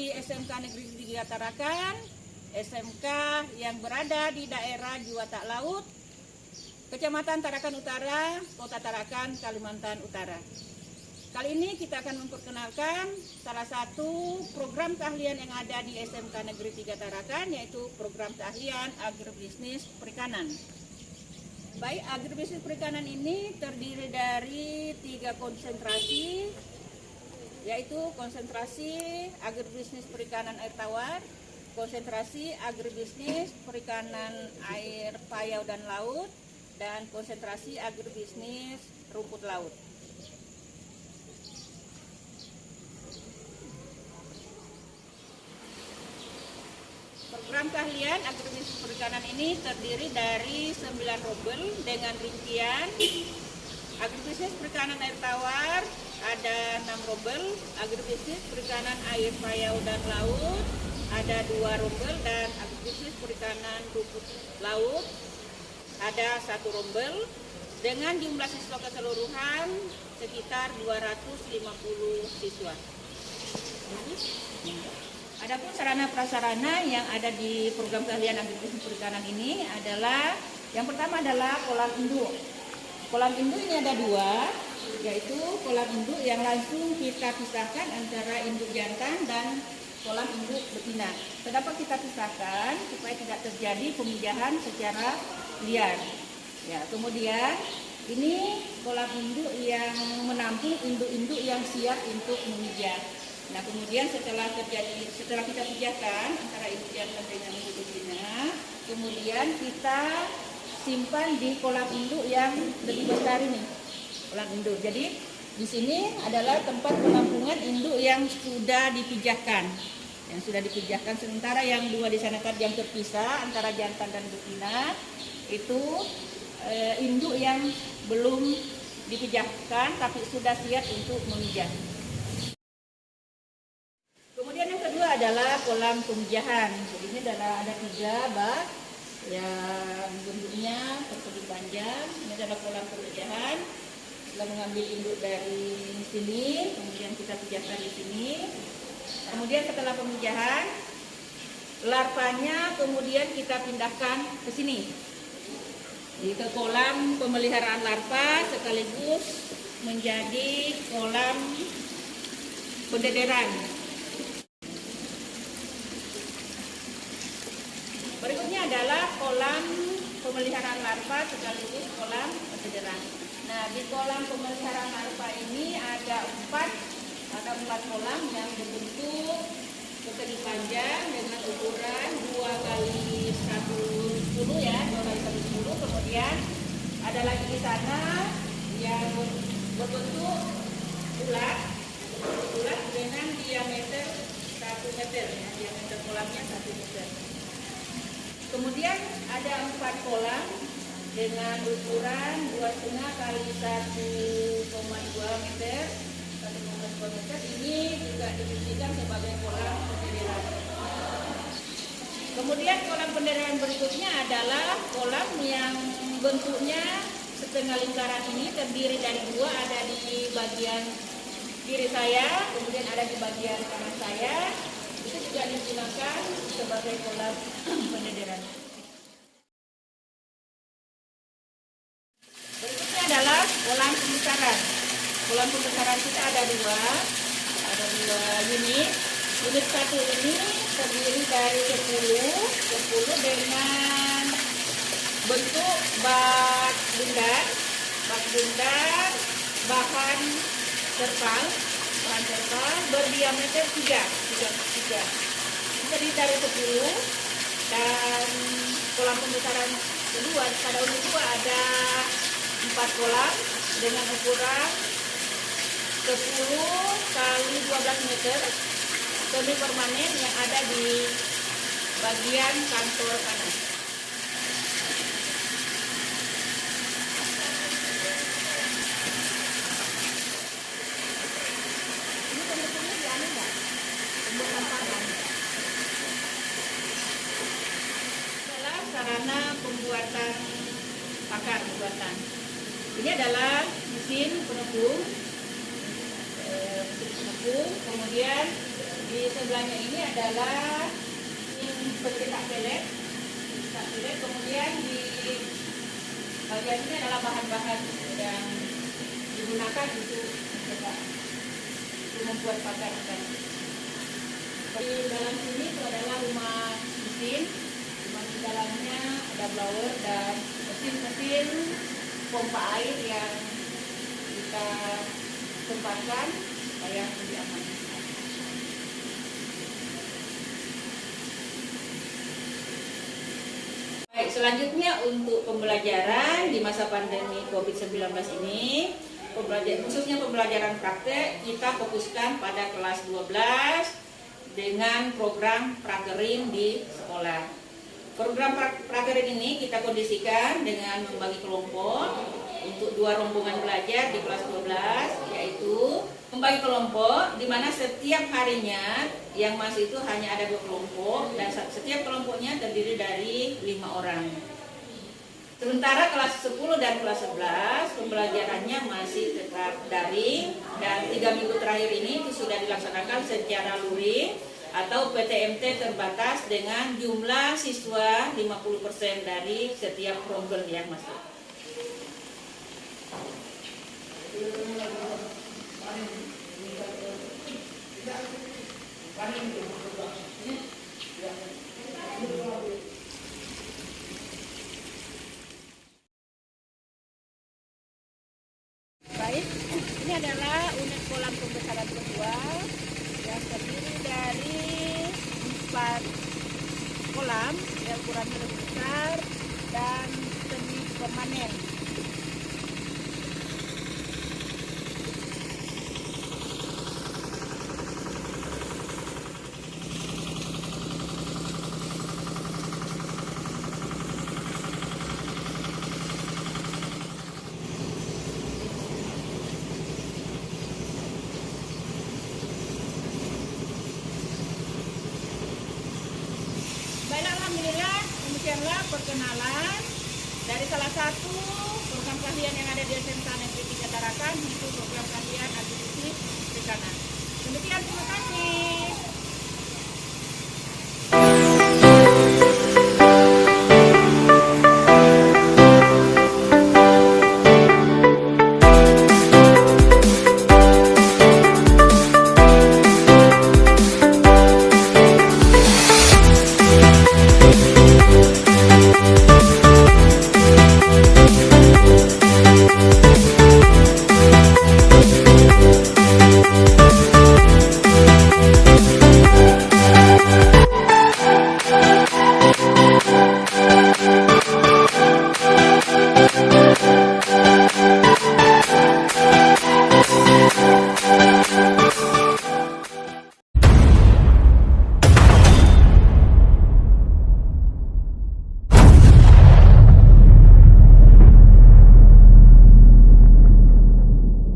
di SMK Negeri 3 Tarakan, SMK yang berada di daerah Juwatak Laut, Kecamatan Tarakan Utara, Kota Tarakan, Kalimantan Utara. Kali ini kita akan memperkenalkan salah satu program keahlian yang ada di SMK Negeri 3 Tarakan, yaitu program keahlian agribisnis perikanan. Baik, agribisnis perikanan ini terdiri dari 3 konsentrasi, yaitu konsentrasi agribisnis perikanan air tawar, konsentrasi agribisnis perikanan air payau dan laut, dan konsentrasi agribisnis rumput laut. Program keahlian agribisnis perikanan ini terdiri dari 9 robel dengan rincian agribisnis perikanan air tawar ada 6 robel, agribisnis perikanan air payau dan laut ada 2 robel, dan agribisnis perikanan rumput laut ada 1 rombel dengan jumlah siswa keseluruhan sekitar 250 siswa. Adapun sarana prasarana yang ada di program keahlian agribisnis perikanan ini adalah yang pertama adalah kolam induk. Kolam induk ini ada 2, yaitu kolam induk yang langsung kita pisahkan antara induk jantan dan kolam induk betina. Kenapa kita pisahkan? Supaya tidak terjadi pemijahan secara liar. Ya, kemudian ini kolam induk yang menampung induk-induk yang siap untuk memijah. Nah, kemudian setelah kita pijahkan antara induk jantan dengan induk betina, kemudian kita simpan di kolam induk yang lebih besar ini, kolam induk. Jadi di sini adalah tempat penampungan induk yang sudah dipijahkan, sementara yang 2 di sana tadi yang terpisah antara jantan dan betina itu induk yang belum dipijahkan tapi sudah siap untuk memijah. Kemudian yang kedua adalah kolam pemijahan. Jadi ini adalah ada 3 bak yang bentuknya persegi panjang. Ini adalah kolam pemijahan. Kita mengambil induk dari sini, kemudian kita pijahkan di sini. Kemudian setelah pemijahan, larvanya kemudian kita pindahkan ke sini. Jadi ke kolam pemeliharaan larva sekaligus menjadi kolam pendederan. Berikutnya adalah kolam pemeliharaan larva sekaligus kolam pendederan. Nah, di kolam pemeliharaan larva ini ada 4 kolam yang berbentuk persegi panjang dengan ukuran 2 kali 110 ya, 2 kali 110. Kemudian ada lagi di sana yang berbentuk bulat dengan diameter 1 meter ya, diameter kolamnya 1 meter. Kemudian ada 4 kolam dengan ukuran 2,5 kali 1,2 meter. 1,2 meter ini juga difungsikan sebagai kolam pendederan. Kemudian kolam pendederan berikutnya adalah kolam yang bentuknya setengah lingkaran, ini terdiri dari 2, ada di bagian kiri saya, kemudian ada di bagian kanan saya. Itu juga digunakan sebagai kolam pendederan. Berikutnya adalah kolam pembesaran. Kolam pembesaran kita ada 2 unit. Unit 1 ini terdiri dari 10 dengan bentuk bak bundar, bahan terpal berdiameter 3. Terdiri dari 10, dan kolam pembesaran kedua pada unit 2 ada 4 kolam dengan ukuran 10 kali 12 meter semi permanen yang ada di bagian kantor kanan. Ini bentuknya dianu enggak? Bentuk lapangan. Adalah sarana pembuatan pakar buatan. Ini adalah mesin penepung, kemudian di Di sebelahnya ini adalah pencetak pelet, kemudian di bagian ini adalah bahan-bahan yang digunakan untuk membuat pagar ikan. Di dalam sini itu adalah rumah mesin. Di dalamnya ada blower dan mesin-mesin pompa air yang kita tempatkan supaya lebih aman. Baik, selanjutnya untuk pembelajaran di masa pandemi COVID-19 ini, khususnya pembelajaran praktek, kita fokuskan pada kelas 12 dengan program prakerin di sekolah. Program prakerin ini kita kondisikan dengan membagi kelompok untuk 2 rombongan belajar di kelas 12, yaitu membagi kelompok di mana setiap harinya yang masih itu hanya ada 2 kelompok dan setiap kelompoknya terdiri dari 5 orang. Sementara kelas 10 dan kelas 11 pembelajarannya masih tetap daring dan 3 minggu terakhir ini itu sudah dilaksanakan secara luring atau PTMT terbatas dengan jumlah siswa 50% dari setiap rombel yang masuk. Baik, ini adalah unit kolam pembesaran kedua yang terdiri dari 4 kolam yang ukurannya lebih besar dan semi permanen. Alhamdulillah, demikianlah perkenalan dari salah satu program keahlian yang ada di SMK Negeri 3 Tarakan, yaitu program keahlian agribisnis perikanan.